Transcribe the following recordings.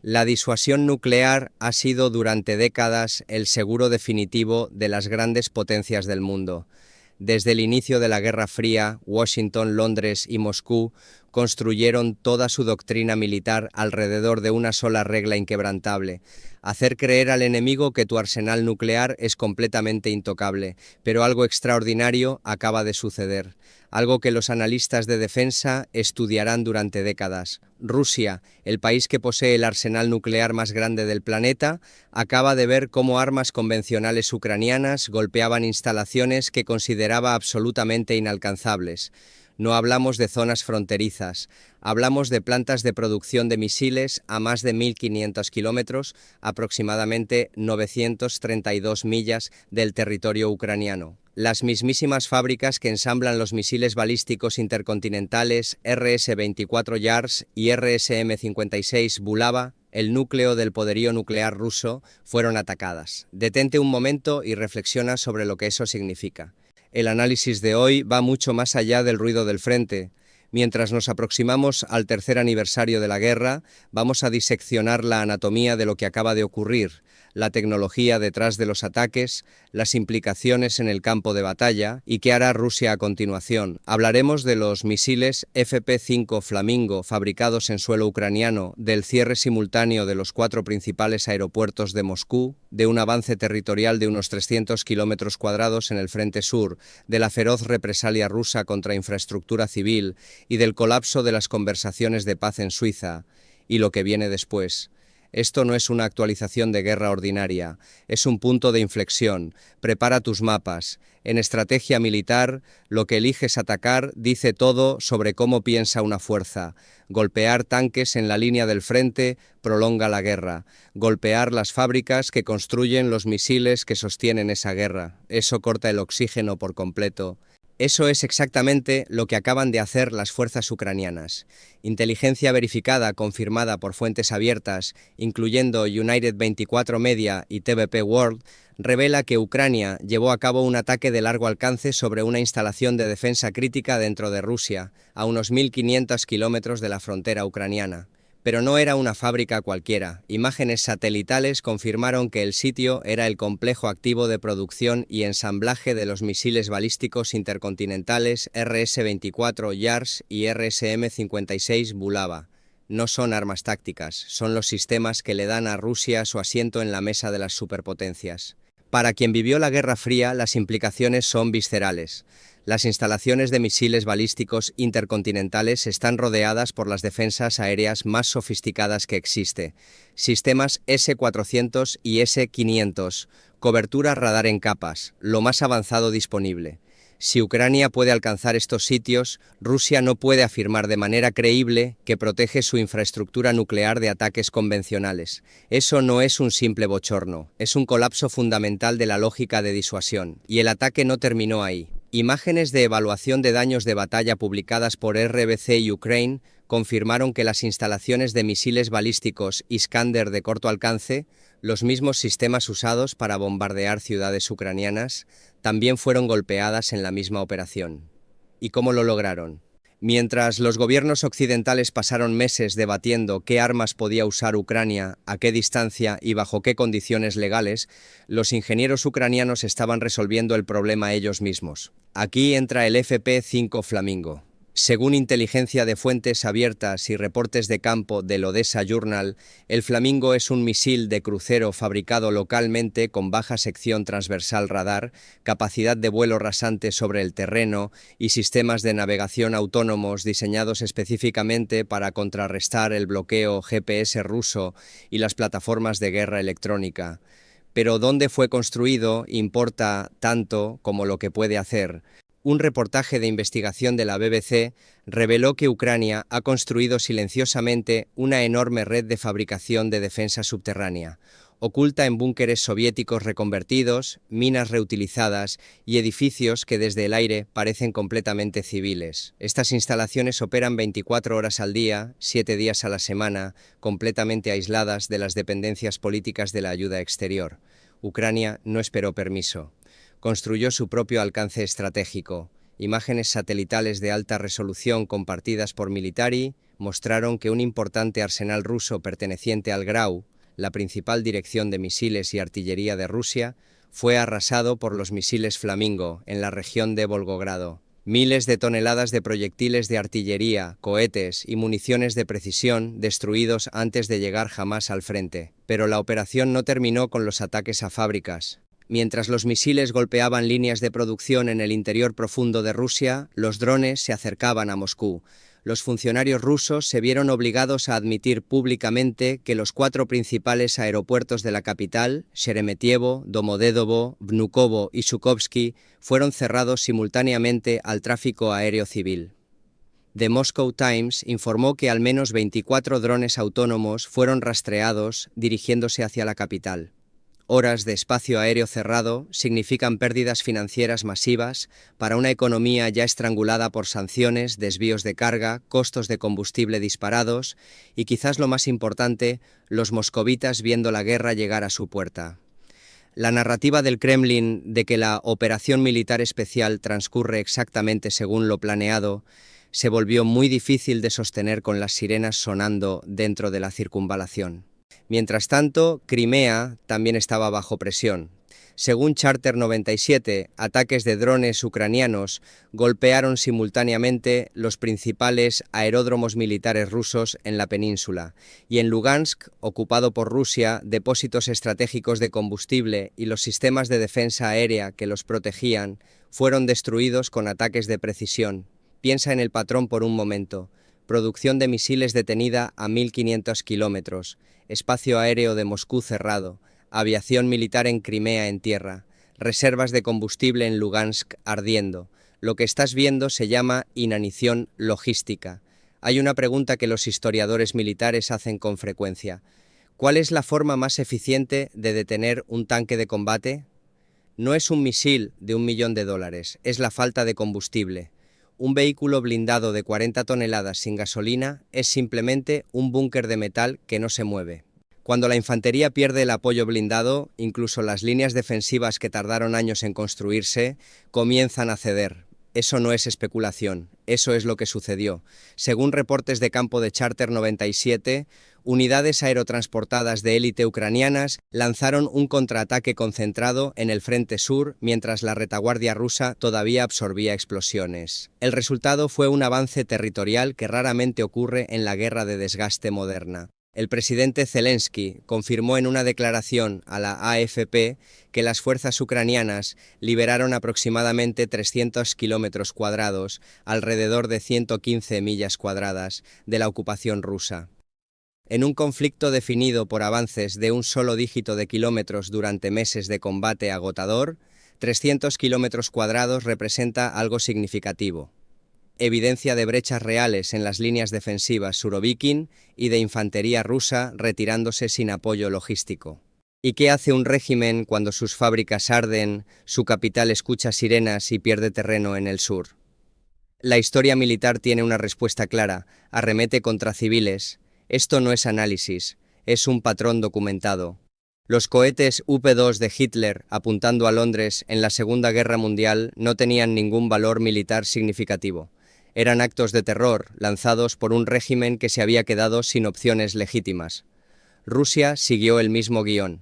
La disuasión nuclear ha sido durante décadas el seguro definitivo de las grandes potencias del mundo. Desde el inicio de la Guerra Fría, Washington, Londres y Moscú construyeron toda su doctrina militar alrededor de una sola regla inquebrantable: hacer creer al enemigo que tu arsenal nuclear es completamente intocable. Pero algo extraordinario acaba de suceder, algo que los analistas de defensa estudiarán durante décadas. Rusia, el país que posee el arsenal nuclear más grande del planeta, acaba de ver cómo armas convencionales ucranianas golpeaban instalaciones que consideraba absolutamente inalcanzables. No hablamos de zonas fronterizas, hablamos de plantas de producción de misiles a más de 1.500 kilómetros, aproximadamente 932 millas del territorio ucraniano. Las mismísimas fábricas que ensamblan los misiles balísticos intercontinentales RS-24 Yars y RSM-56 Bulava, el núcleo del poderío nuclear ruso, fueron atacadas. Detente un momento y reflexiona sobre lo que eso significa. El análisis de hoy va mucho más allá del ruido del frente. Mientras nos aproximamos al tercer aniversario de la guerra, vamos a diseccionar la anatomía de lo que acaba de ocurrir, la tecnología detrás de los ataques, las implicaciones en el campo de batalla y qué hará Rusia a continuación. Hablaremos de los misiles FP-5 Flamingo fabricados en suelo ucraniano, del cierre simultáneo de los 4 principales aeropuertos de Moscú, de un avance territorial de unos 300 kilómetros cuadrados en el frente sur, de la feroz represalia rusa contra infraestructura civil y del colapso de las conversaciones de paz en Suiza, y lo que viene después. Esto no es una actualización de guerra ordinaria, es un punto de inflexión. Prepara tus mapas. En estrategia militar, lo que eliges atacar dice todo sobre cómo piensa una fuerza. Golpear tanques en la línea del frente prolonga la guerra. Golpear las fábricas que construyen los misiles que sostienen esa guerra. Eso corta el oxígeno por completo. Eso es exactamente lo que acaban de hacer las fuerzas ucranianas. Inteligencia verificada confirmada por fuentes abiertas, incluyendo United 24 Media y TVP World, revela que Ucrania llevó a cabo un ataque de largo alcance sobre una instalación de defensa crítica dentro de Rusia, a unos 1.500 kilómetros de la frontera ucraniana. Pero no era una fábrica cualquiera. Imágenes satelitales confirmaron que el sitio era el complejo activo de producción y ensamblaje de los misiles balísticos intercontinentales RS-24 Yars y RSM-56 Bulava. No son armas tácticas, son los sistemas que le dan a Rusia su asiento en la mesa de las superpotencias. Para quien vivió la Guerra Fría, las implicaciones son viscerales. Las instalaciones de misiles balísticos intercontinentales están rodeadas por las defensas aéreas más sofisticadas que existe. Sistemas S-400 y S-500, cobertura radar en capas, lo más avanzado disponible. Si Ucrania puede alcanzar estos sitios, Rusia no puede afirmar de manera creíble que protege su infraestructura nuclear de ataques convencionales. Eso no es un simple bochorno, es un colapso fundamental de la lógica de disuasión. Y el ataque no terminó ahí. Imágenes de evaluación de daños de batalla publicadas por RBC Ukraine confirmaron que las instalaciones de misiles balísticos Iskander de corto alcance, los mismos sistemas usados para bombardear ciudades ucranianas, también fueron golpeadas en la misma operación. ¿Y cómo lo lograron? Mientras los gobiernos occidentales pasaron meses debatiendo qué armas podía usar Ucrania, a qué distancia y bajo qué condiciones legales, los ingenieros ucranianos estaban resolviendo el problema ellos mismos. Aquí entra el FP-5 Flamingo. Según inteligencia de fuentes abiertas y reportes de campo del Odessa Journal, el Flamingo es un misil de crucero fabricado localmente con baja sección transversal radar, capacidad de vuelo rasante sobre el terreno y sistemas de navegación autónomos diseñados específicamente para contrarrestar el bloqueo GPS ruso y las plataformas de guerra electrónica. Pero dónde fue construido importa tanto como lo que puede hacer. Un reportaje de investigación de la BBC reveló que Ucrania ha construido silenciosamente una enorme red de fabricación de defensa subterránea, oculta en búnkeres soviéticos reconvertidos, minas reutilizadas y edificios que desde el aire parecen completamente civiles. Estas instalaciones operan 24 horas al día, 7 días a la semana, completamente aisladas de las dependencias políticas de la ayuda exterior. Ucrania no esperó permiso. Construyó su propio alcance estratégico. Imágenes satelitales de alta resolución compartidas por Military mostraron que un importante arsenal ruso perteneciente al GRAU, la principal dirección de misiles y artillería de Rusia, fue arrasado por los misiles Flamingo en la región de Volgogrado. Miles de toneladas de proyectiles de artillería, cohetes y municiones de precisión destruidos antes de llegar jamás al frente. Pero la operación no terminó con los ataques a fábricas. Mientras los misiles golpeaban líneas de producción en el interior profundo de Rusia, los drones se acercaban a Moscú. Los funcionarios rusos se vieron obligados a admitir públicamente que los 4 principales aeropuertos de la capital, Sheremetyevo, Domodedovo, Vnukovo y Shukovsky, fueron cerrados simultáneamente al tráfico aéreo civil. The Moscow Times informó que al menos 24 drones autónomos fueron rastreados dirigiéndose hacia la capital. Horas de espacio aéreo cerrado significan pérdidas financieras masivas para una economía ya estrangulada por sanciones, desvíos de carga, costos de combustible disparados y, quizás lo más importante, los moscovitas viendo la guerra llegar a su puerta. La narrativa del Kremlin de que la operación militar especial transcurre exactamente según lo planeado se volvió muy difícil de sostener con las sirenas sonando dentro de la circunvalación. Mientras tanto, Crimea también estaba bajo presión. Según Charter 97, ataques de drones ucranianos golpearon simultáneamente los principales aeródromos militares rusos en la península, y en Lugansk, ocupado por Rusia, depósitos estratégicos de combustible y los sistemas de defensa aérea que los protegían fueron destruidos con ataques de precisión. Piensa en el patrón por un momento. Producción de misiles detenida a 1.500 kilómetros, espacio aéreo de Moscú cerrado, aviación militar en Crimea en tierra, reservas de combustible en Lugansk ardiendo. Lo que estás viendo se llama inanición logística. Hay una pregunta que los historiadores militares hacen con frecuencia. ¿Cuál es la forma más eficiente de detener un tanque de combate? No es un misil de $1 millón, es la falta de combustible. Un vehículo blindado de 40 toneladas sin gasolina es simplemente un búnker de metal que no se mueve. Cuando la infantería pierde el apoyo blindado, incluso las líneas defensivas que tardaron años en construirse comienzan a ceder. Eso no es especulación, eso es lo que sucedió. Según reportes de campo de Charter 97, unidades aerotransportadas de élite ucranianas lanzaron un contraataque concentrado en el frente sur mientras la retaguardia rusa todavía absorbía explosiones. El resultado fue un avance territorial que raramente ocurre en la guerra de desgaste moderna. El presidente Zelensky confirmó en una declaración a la AFP que las fuerzas ucranianas liberaron aproximadamente 300 kilómetros cuadrados, alrededor de 115 millas cuadradas, de la ocupación rusa. En un conflicto definido por avances de un solo dígito de kilómetros durante meses de combate agotador, 300 kilómetros cuadrados representa algo significativo. Evidencia de brechas reales en las líneas defensivas Surovikin y de infantería rusa retirándose sin apoyo logístico. ¿Y qué hace un régimen cuando sus fábricas arden, su capital escucha sirenas y pierde terreno en el sur? La historia militar tiene una respuesta clara: arremete contra civiles. Esto no es análisis, es un patrón documentado. Los cohetes UP-2 de Hitler apuntando a Londres en la Segunda Guerra Mundial no tenían ningún valor militar significativo. Eran actos de terror lanzados por un régimen que se había quedado sin opciones legítimas. Rusia siguió el mismo guión.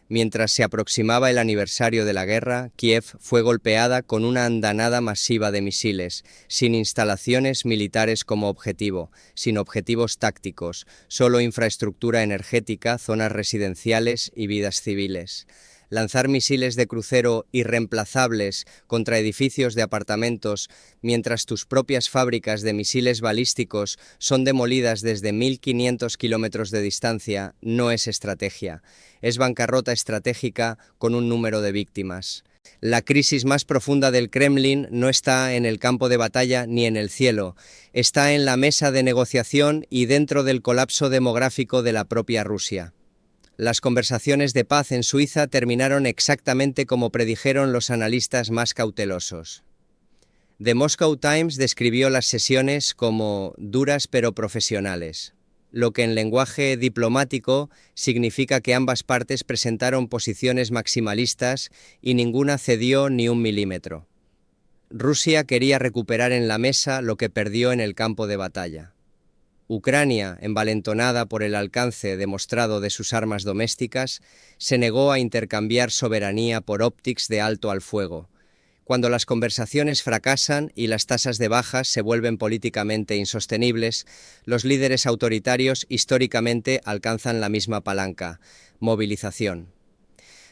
Mientras se aproximaba el aniversario de la guerra, Kiev fue golpeada con una andanada masiva de misiles, sin instalaciones militares como objetivo, sin objetivos tácticos, solo infraestructura energética, zonas residenciales y vidas civiles. Lanzar misiles de crucero irreemplazables contra edificios de apartamentos mientras tus propias fábricas de misiles balísticos son demolidas desde 1.500 kilómetros de distancia no es estrategia. Es bancarrota estratégica con un número de víctimas. La crisis más profunda del Kremlin no está en el campo de batalla ni en el cielo, está en la mesa de negociación y dentro del colapso demográfico de la propia Rusia. Las conversaciones de paz en Suiza terminaron exactamente como predijeron los analistas más cautelosos. The Moscow Times describió las sesiones como duras pero profesionales, lo que en lenguaje diplomático significa que ambas partes presentaron posiciones maximalistas y ninguna cedió ni un milímetro. Rusia quería recuperar en la mesa lo que perdió en el campo de batalla. Ucrania, envalentonada por el alcance demostrado de sus armas domésticas, se negó a intercambiar soberanía por ópticas de alto al fuego. Cuando las conversaciones fracasan y las tasas de bajas se vuelven políticamente insostenibles, los líderes autoritarios históricamente alcanzan la misma palanca: movilización.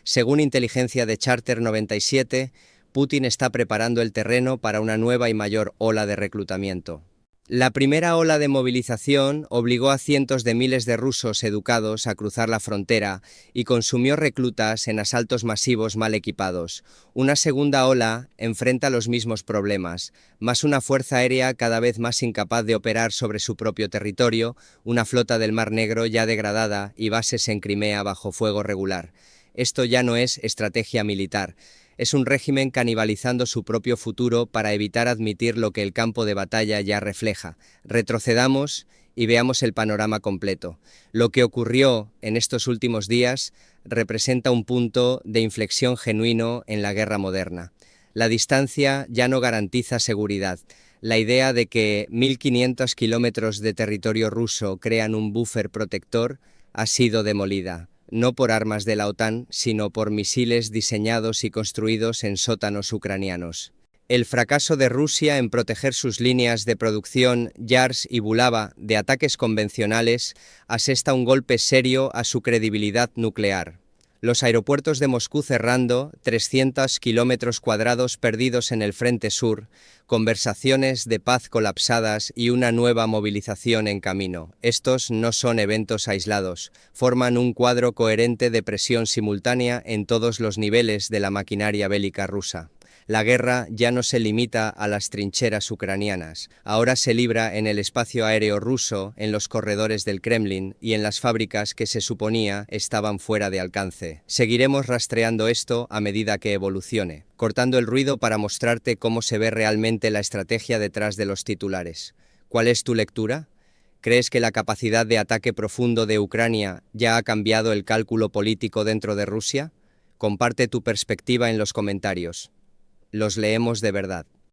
Según inteligencia de Charter 97, Putin está preparando el terreno para una nueva y mayor ola de reclutamiento. La primera ola de movilización obligó a cientos de miles de rusos educados a cruzar la frontera y consumió reclutas en asaltos masivos mal equipados. Una segunda ola enfrenta los mismos problemas, más una fuerza aérea cada vez más incapaz de operar sobre su propio territorio, una flota del Mar Negro ya degradada y bases en Crimea bajo fuego regular. Esto ya no es estrategia militar. Es un régimen canibalizando su propio futuro para evitar admitir lo que el campo de batalla ya refleja. Retrocedamos y veamos el panorama completo. Lo que ocurrió en estos últimos días representa un punto de inflexión genuino en la guerra moderna. La distancia ya no garantiza seguridad. La idea de que 1.500 kilómetros de territorio ruso crean un buffer protector ha sido demolida. No por armas de la OTAN, sino por misiles diseñados y construidos en sótanos ucranianos. El fracaso de Rusia en proteger sus líneas de producción Yars y Bulava de ataques convencionales asesta un golpe serio a su credibilidad nuclear. Los aeropuertos de Moscú cerrando, 300 kilómetros cuadrados perdidos en el frente sur, conversaciones de paz colapsadas y una nueva movilización en camino. Estos no son eventos aislados, forman un cuadro coherente de presión simultánea en todos los niveles de la maquinaria bélica rusa. La guerra ya no se limita a las trincheras ucranianas, ahora se libra en el espacio aéreo ruso, en los corredores del Kremlin y en las fábricas que se suponía estaban fuera de alcance. Seguiremos rastreando esto a medida que evolucione, cortando el ruido para mostrarte cómo se ve realmente la estrategia detrás de los titulares. ¿Cuál es tu lectura? ¿Crees que la capacidad de ataque profundo de Ucrania ya ha cambiado el cálculo político dentro de Rusia? Comparte tu perspectiva en los comentarios. Los leemos de verdad.